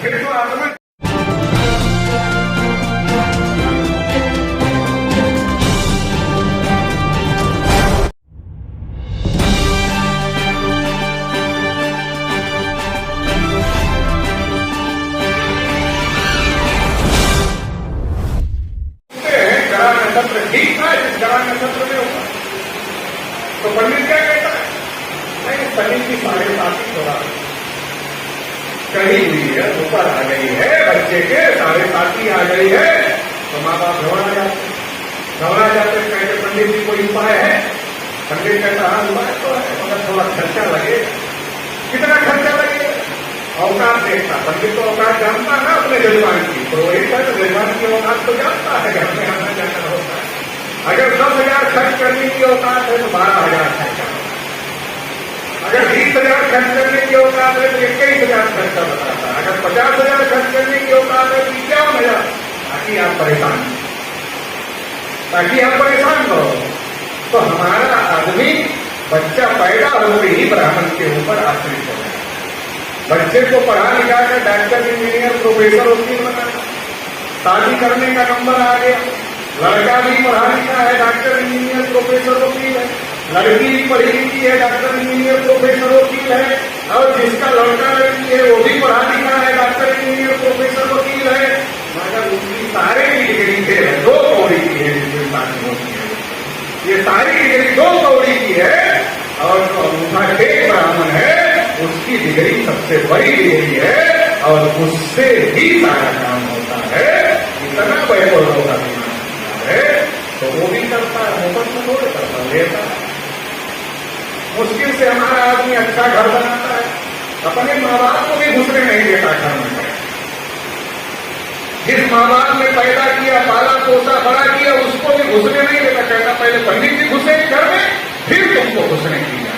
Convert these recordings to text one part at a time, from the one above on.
फिर तो आत्मा नक्षत्र ठीक था, इस ग्रह नक्षत्र में होगा। तो पंडित क्या कहता है? नहीं, शनि की 7.5 थोड़ा कही हुई है, ऊपर आ गई है, बच्चे के 7.5 आ गई है, तो माँ बाप घबरा जाते कहते पंडित जी कोई उपाय है? पंडित कहता हाँ उपाय तो है, मगर थोड़ा खर्चा लगेगा। कितना खर्चा लगेगा? अवकाश देखता, पंडित तो अवकाश जानता है ना अपने जजमान की, तो वही है तो जजमान की अवकाश तो जानता है, घर में आना जाना होता है। अगर 10,000 खर्च करने की औकात है तो 12,000 खर्चा होता है। अगर 20,000 खर्च करने की औकात है तो 21,000 खर्चा बताता है। अगर 50,000 खर्च करने की औकात है तो 51,000, ताकि आप परेशान हो। तो हमारा आदमी बच्चा पैदा होते ही ब्राह्मण के ऊपर आश्रित हो गया। बच्चे को पढ़ा लिखा कर डॉक्टर, इंजीनियर, प्रोफेसर, वकील बनाना, शादी करने का नंबर आ गया। लड़का भी पढ़ा लिखा है, डॉक्टर, इंजीनियर, प्रोफेसर, वकील है। लड़की भी पढ़ी लिखी है, डॉक्टर, इंजीनियर, प्रोफेसर, वकील है। और जिसका लड़का लड़की है वो भी पढ़ा लिखा है, डॉक्टर, इंजीनियर, प्रोफेसर, वकील है। मगर उसकी सारी डिग्री है 2 कौड़ी की है, जिसमें शादी होती है। ये सारी डिग्री 2 कौड़ी की है, और जो अंगूठा टेक ब्राह्मण है उसकी डिग्री सबसे बड़ी डिग्री है, और उससे ही सारा काम होता है। इतना वैभव होगा है तो वो भी करता है, मुफ्त में थोड़े करता, लेता है। मुश्किल से हमारा आदमी अच्छा घर बनाता है, अपने माँ बाप को भी घुसने नहीं देता घर में। जिस माँ बाप ने पैदा किया, पाला पोसा, बड़ा किया, उसको भी घुसने नहीं देता। कहता पहले पंडित जी घुसे घर में, फिर तुमको घुसने दिया।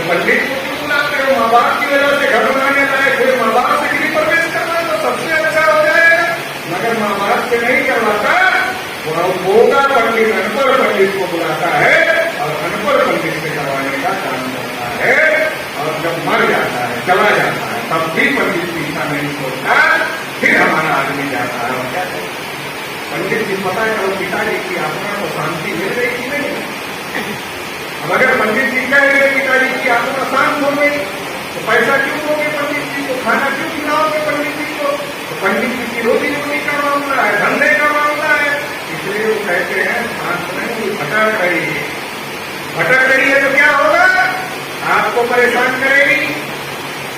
पंडित को क्यों बुलाते हो? माँ बाप की वजह से घर बनाने लाए, फिर माँ बाप से गृह प्रवेश करना तो सबसे अच्छा हो जाएगा। मगर माँ बाप से नहीं करवाता, होगा पंडित अनपढ़ पंडित को बुलाता है और अनपढ़ पंडित से करवाने का काम करता है। और जब मर जाता है, चला जाता है, तब भी पंडित पीछा नहीं छोड़ता, फिर हमारा आदमी जाता है। और क्या पंडित जी पता करो पिताजी की आत्मा को शांति मिल रही कि नहीं? अब अगर पंडित जी कह रहे पिताजी की आत्मा शांत हो गई तो पैसा क्यों दोगे पंडित जी को? खाना क्यों खिलाओगे पंडित जी को? तो पंडित जी की रोटी का मामला है, धंधे का मामला है। इसलिए वो कहते हैं शांत नहीं, भटक रही है तो क्या होगा? आपको परेशान करेगी।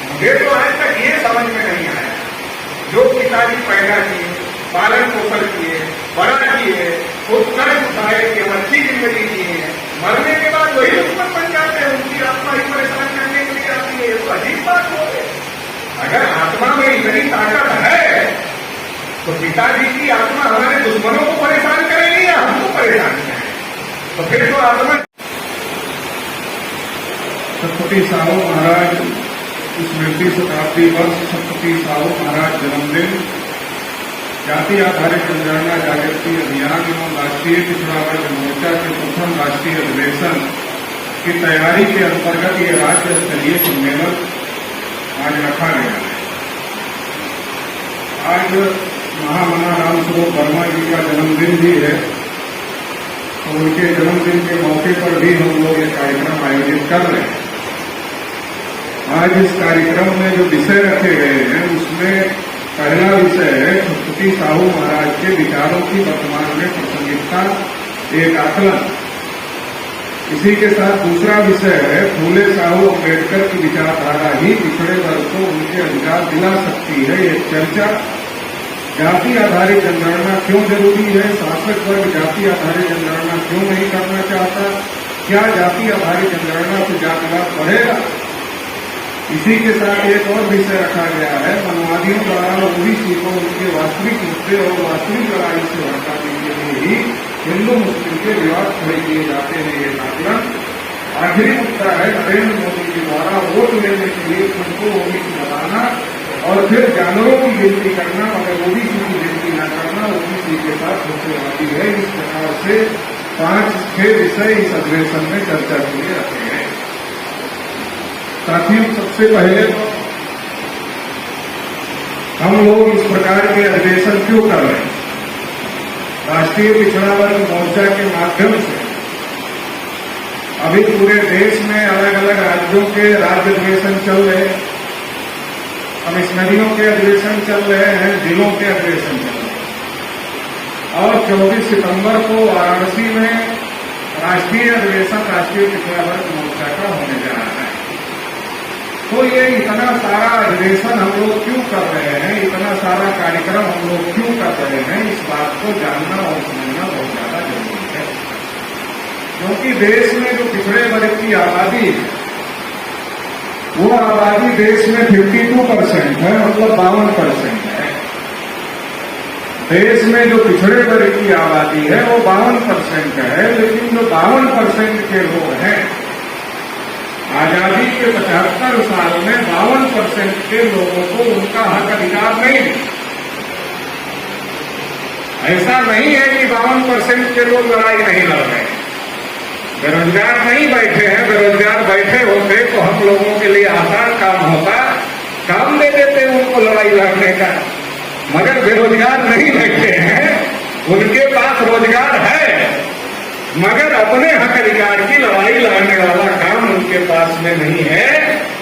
मुझे तो आज तक ये समझ में नहीं आया, जो पिताजी पैदा किए, पालन पोषण किए, बड़ा किए, खुद कर्ज उठाए कि हम अच्छी जिंदगी जिए, मरने के बाद वही दुश्मन बन जाते हैं, उनकी आत्मा ही परेशान करने के लिए आती है। ये तो अजीब बात हो गई। अगर आत्मा में इतनी ताकत है तो पिताजी की आत्मा हमारे दुश्मनों को परेशान करेगी या हमको परेशान करेगी? तो फिर तो आत्मा। छत्रपति साहू महाराज स्मृति शताब्दी वर्ष छत्रपति साहू महाराज जन्मदिन जाति आधारित जनगणना जागृति अभियान एवं राष्ट्रीय पिछड़ा वर्ग मोर्चा के प्रथम राष्ट्रीय अधिवेशन की तैयारी के अंतर्गत ये राज्य स्तरीय सम्मेलन आज रखा गया है। आज महामना रामस्वरूप वर्मा जी का जन्मदिन भी है, तो उनके जन्मदिन के मौके पर भी हम लोग ये कार्यक्रम आयोजित कर रहे हैं। आज इस कार्यक्रम में जो विषय रखे गए हैं उसमें पहला विषय है छत्रपति साहू महाराज के विचारों की वर्तमान में प्रासंगिकता, एक आकलन। इसी के साथ दूसरा विषय है फूले साहू अम्बेडकर की विचारधारा ही पिछड़े वर्ग को उनके अधिकार दिला सकती है, ये चर्चा। जाति आधारित जनगणना क्यों जरूरी है? शासक वर्ग जाति आधारित जनगणना क्यों नहीं करना चाहता? क्या जाति आधारित जनगणना से जातिवाद बढ़ेगा? इसी के साथ एक और विषय रखा गया है मनवादियों द्वारा ओबीसी को उनके वास्तविक मुद्दे और वास्तविक लड़ाई से हटाने के लिए ही हिंदू मुस्लिम के विवाद खड़े किए जाते हैं, ये आकलन। आखिरी मुद्दा है नरेंद्र मोदी के द्वारा वोट लेने के लिए उनको ओबीसी बनाना और फिर जानवरों की गिनती करना, मगर ओबीसी की गिनती न करना ओबीसी के साथ धोखेबाजी है। इस प्रकार से 5-6 विषय इस अधिवेशन में चर्चा के लिए रखे गए। साथियों, सबसे पहले तो हम लोग इस प्रकार के अधिवेशन क्यों कर रहे हैं? राष्ट्रीय पिछड़ा वर्ग मोर्चा के माध्यम से अभी पूरे देश में अलग अलग राज्यों के राज्य अधिवेशन चल रहे हैं, कमिश्नरियों के अधिवेशन चल रहे हैं, जिलों के अधिवेशन चल रहे हैं और 24 सितंबर को वाराणसी में राष्ट्रीय अधिवेशन राष्ट्रीय पिछड़ा वर्ग मोर्चा का होने जा रहा है। तो ये इतना सारा अधिवेशन हम लोग क्यों कर रहे हैं, इतना सारा कार्यक्रम हम लोग क्यों कर रहे हैं, इस बात को जानना और समझना बहुत ज्यादा जरूरी है। क्योंकि देश में जो पिछड़े वर्ग की आबादी है वो आबादी देश में 52% है, मतलब 52% है। देश में जो पिछड़े वर्ग की आबादी है वो 52% है, लेकिन जो 52% के लोग हैं, आजादी के 75 साल में 52% के लोगों को उनका हक अधिकार नहीं है। ऐसा नहीं है कि 52% के लोग लड़ाई नहीं लड़ रहे हैं, बेरोजगार नहीं बैठे हैं। बेरोजगार बैठे होते तो हम लोगों के लिए आसान काम होता, काम दे देते उनको लड़ाई लड़ने का। मगर बेरोजगार नहीं बैठे हैं, उनके पास रोजगार है, मगर अपने हक अधिकार की लड़ाई लड़ने वाला काम उनके पास में नहीं है,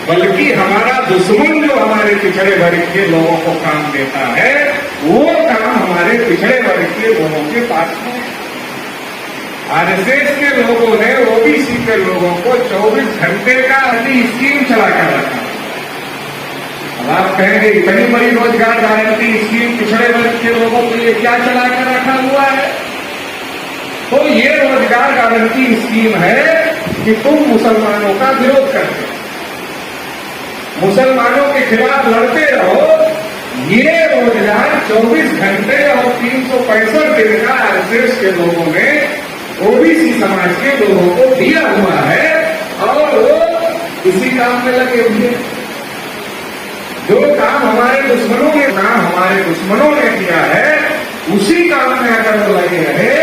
बल्कि हमारा दुश्मन जो हमारे पिछड़े वर्ग के लोगों को काम देता है वो काम हमारे पिछड़े वर्ग के लोगों के पास में है। आरएसएस के लोगों ने ओबीसी के लोगों को 24 घंटे का अति स्कीम चलाकर रखा। अब आप कहेंगे इतनी बड़ी रोजगार गारंटी स्कीम पिछड़े वर्ग के लोगों के लिए क्या चलाकर रखा हुआ है? तो ये रोजगार गारंटी स्कीम है कि तुम मुसलमानों का विरोध करते हो, मुसलमानों के खिलाफ लड़ते रहो। ये रोजगार 24 घंटे और 365 दिन का आरएसएस के लोगों ने ओबीसी समाज के लोगों को दिया हुआ है और वो इसी काम में लगे हुए। जो काम हमारे दुश्मनों ने किया है उसी काम में अगर वो लगे रहे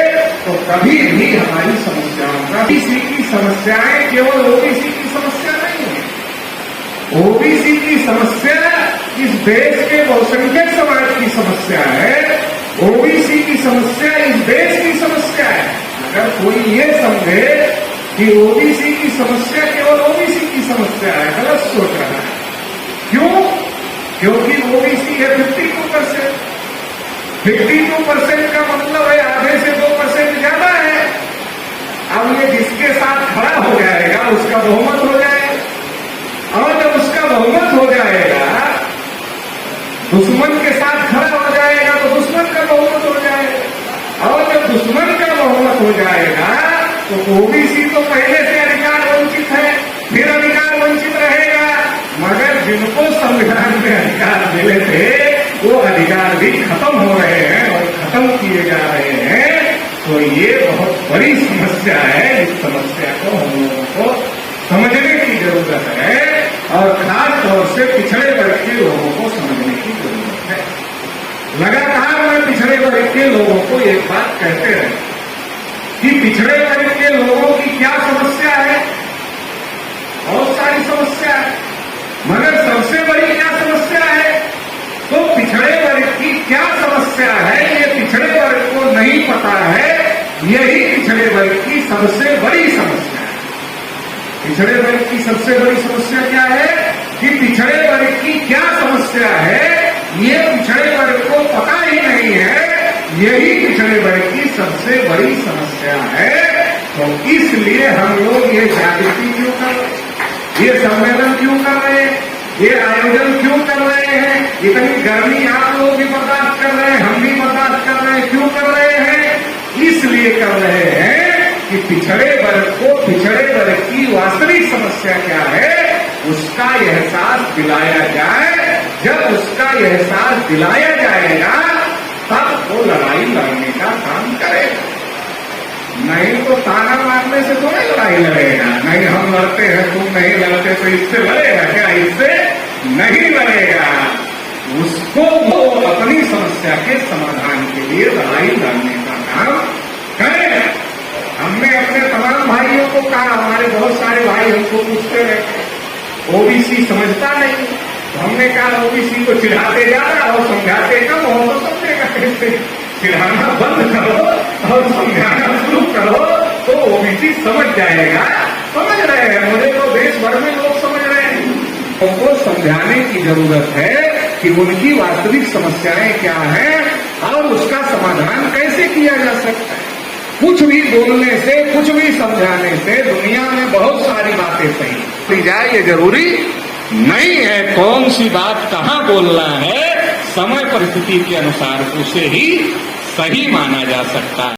तो कभी भी हमारी समस्याओं का, ओबीसी की समस्याएं केवल ओबीसी की समस्या नहीं है। ओबीसी की समस्या इस देश के बहुसंख्यक समाज की समस्या है, ओबीसी की समस्या इस देश की समस्या है। अगर कोई ये समझे कि ओबीसी की समस्या केवल ओबीसी की समस्या है, गलत सोच रहा है। क्यों? क्योंकि ओबीसी है 52%। 52% का मतलब है आधे से 2% ज्यादा है। अब ये जिसके साथ खड़ा हो जाएगा उसका बहुमत हो जाएगा, और जब उसका बहुमत हो जाएगा, दुश्मन के साथ खड़ा हो जाएगा तो दुश्मन का बहुमत हो जाएगा, और जब दुश्मन का बहुमत हो जाएगा तो ओबीसी तो पहले से अधिकार वंचित है, फिर अधिकार वंचित रहेगा। मगर जिनको संविधान में अधिकार मिले थे वो अधिकार भी खत्म हो रहे हैं और खत्म किए जा रहे हैं। तो ये बहुत बड़ी समस्या है। इस समस्या को हम लोगों को समझने की जरूरत है और खास तौर से पिछड़े वर्ग के लोगों को समझने की जरूरत है। लगातार मैं पिछड़े वर्ग के लोगों को एक बात कहते रहे कि पिछड़े वर्ग के लोगों की क्या समस्या है। बहुत सारी समस्या है, मगर सबसे बड़ी क्या समस्या है? तो पिछड़े वर्ग की क्या समस्या है ये पिछड़े वर्ग को नहीं पता है। यही पिछड़े वर्ग की सबसे बड़ी समस्या है। पिछड़े वर्ग की सबसे बड़ी समस्या क्या है कि पिछड़े वर्ग की क्या समस्या है ये पिछड़े वर्ग को पता ही नहीं है। यही पिछड़े वर्ग की सबसे बड़ी समस्या है। तो इसलिए हम लोग ये जागृति क्यों कर रहे हैं, ये सम्मेलन क्यों कर रहे हैं, ये आयोजन क्यों कर रहे हैं? इतनी गर्मी आप लोग भी बर्दाश्त कर रहे हैं, हम भी बर्दाश्त कर रहे हैं। क्यों कर रहे हैं? इसलिए कर रहे हैं कि पिछड़े वर्ग को पिछड़े वर्ग की वास्तविक समस्या क्या है उसका एहसास दिलाया जाए। जब उसका एहसास दिलाया जाएगा तब वो लड़ाई लड़ने का काम करेगा। नहीं तो ताना मारने से थोड़ी लड़ाई लड़ेगा। नहीं हम लड़ते हैं तुम नहीं लड़ते तो इससे लड़ेगा क्या? इससे नहीं लड़ेगा। उसको वो अपनी समस्या के समाधान के लिए लड़ाई लड़ने का काम करेगा। हमने अपने तमाम भाइयों को कहा, हमारे बहुत सारे भाई हमको पूछते रहते ओबीसी समझता नहीं, हमने कहा ओबीसी को चिढ़ाते ज्यादा और समझाते कम हो तो समझेगा कैसे। चिढ़ाना बंद करो और समझाना शुरू करो तो ओबीसी समझ जाएगा। समझ रहे हैं, मुझे तो देश भर में लोग समझ रहे हैं। उनको समझाने की जरूरत है कि उनकी वास्तविक समस्याएं क्या हैं और उसका समाधान कैसे किया जा सकता है। कुछ भी बोलने से, कुछ भी समझाने से दुनिया में बहुत सारी बातें सही जाए ये जरूरी नहीं है। कौन सी बात कहाँ बोलना है, समय परिस्थिति के अनुसार उसे ही सही माना जा सकता है।